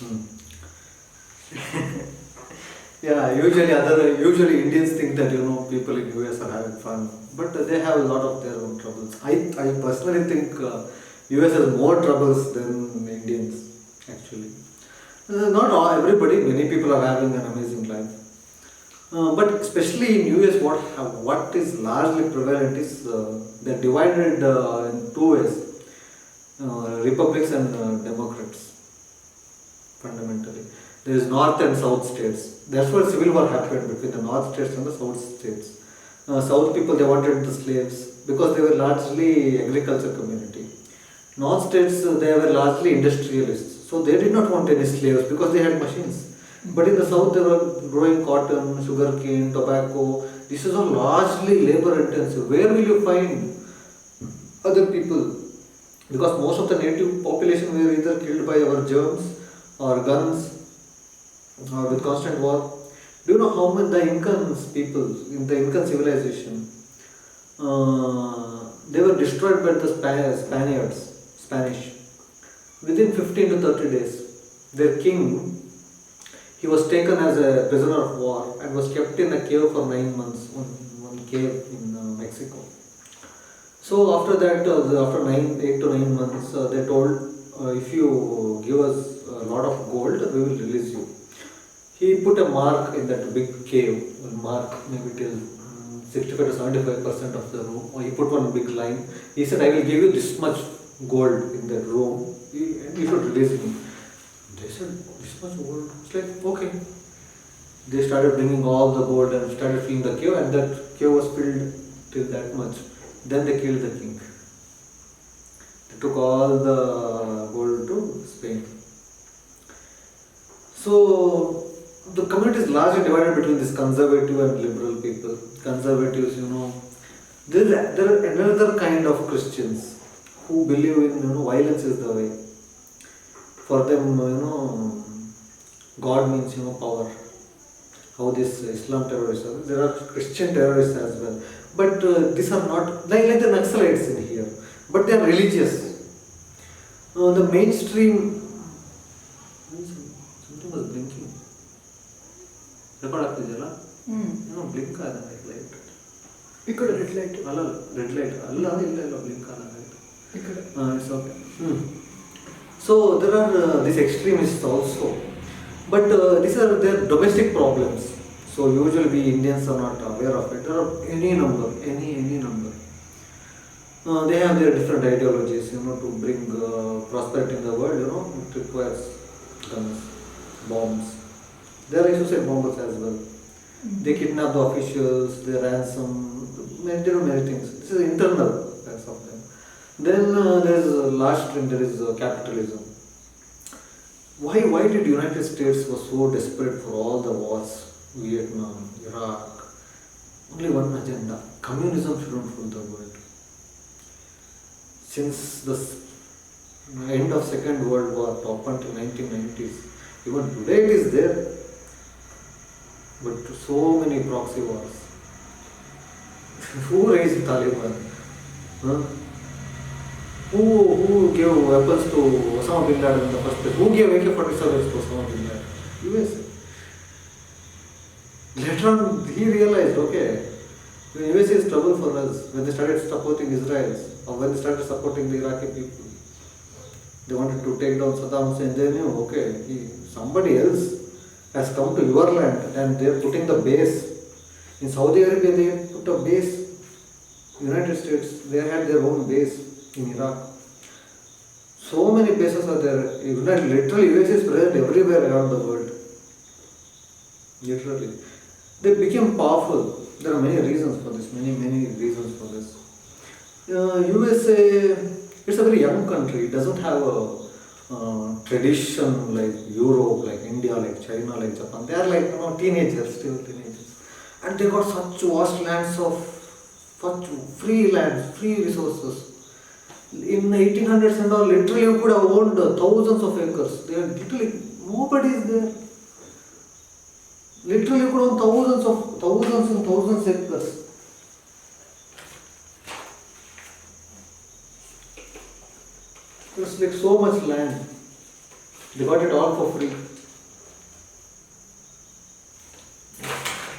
Hmm. Yeah, usually Indians think that people in US are having fun, but they have a lot of their own troubles. I personally think US has more troubles than Indians actually. Not all, everybody, many people are having an amazing life. But especially in US, what is largely prevalent is they're divided in two ways: Republicans and Democrats. Fundamentally, there is North and South states. That's where civil war happened between the North states and the South states. South people, they wanted the slaves because they were largely agriculture community. North states, they were largely industrialists, so they did not want any slaves because they had machines. But in the south, they were growing cotton, sugarcane, tobacco. This is all largely labor intensive. Where will you find other people? Because most of the native population were either killed by our germs or guns or with constant war. Do you know how much the Incans people in the Incan civilization, they were destroyed by the Spanish. Within 15 to 30 days, their king, he was taken as a prisoner of war and was kept in a cave for 9 months, one cave in Mexico. So after that, after 8 to 9 months, they told, if you give us a lot of gold, we will release you. He put a mark in that big cave, a mark maybe till 65 to 75% of the room. Or he put one big line. He said, I will give you this much gold in that room, and you should release me. They said, this much gold? It's like, okay. They started bringing all the gold and started filling the cave, and that cave was filled till that much. Then they killed the king. They took all the gold to Spain. So the community is largely divided between this conservative and liberal people. Conservatives, there are another kind of Christians who believe in violence is the way. For them, God means power. How this Islam terrorists are. There are Christian terrorists as well. But these are not like the Naxalites in here. But they are religious. The mainstream. Something was blinking. Record ಆಗ್ತಿದೆಯಲ್ಲ blink ಆದಂಗೆ light ಈ ಕಡೆ red light ಅಲ್ಲ ಇಲ್ಲ blink ಆದಂಗೆ ಈ ಕಡೆ it's okay So there are these extremists also, but these are their domestic problems. So usually we Indians are not aware of it. There are any number. They have their different ideologies, to bring prosperity in the world. It requires guns, bombs. They are suicide bombers as well. They kidnap the officials, they ransom, they do many things. This is internal aspects of them. Then there is last string, there is capitalism. Why did United States was so desperate for all the wars, Vietnam, Iraq? Only one agenda: communism shouldn't rule the world. Since the end of Second World War, up until 1990s, even today it is there. But so many proxy wars. Who raised Taliban? Huh? Who gave weapons to Osama bin Laden in the first place? Who gave AK-47s to Osama bin Laden? USA. Later on, he realized, okay, the USA is trouble for us when they started supporting Israel or when they started supporting the Iraqi people. They wanted to take down Saddam Hussein. They knew, okay, somebody else has come to your land and they are putting the base. In Saudi Arabia, they put a base. United States, they had their own base in Iraq. So many bases are there. Literally, US is present everywhere around the world. Literally. They became powerful. There are many reasons for this, many reasons for this. USA, it's a very young country. It doesn't have a tradition like Europe, like India, like China, like Japan. They are like teenagers, still teenagers, and they got such vast lands of such free lands, free resources. In 1800s and all, literally you could have owned thousands of acres. They are literally nobody is there. Literally you could own thousands and thousands acres. There's like so much land. They got it all for free.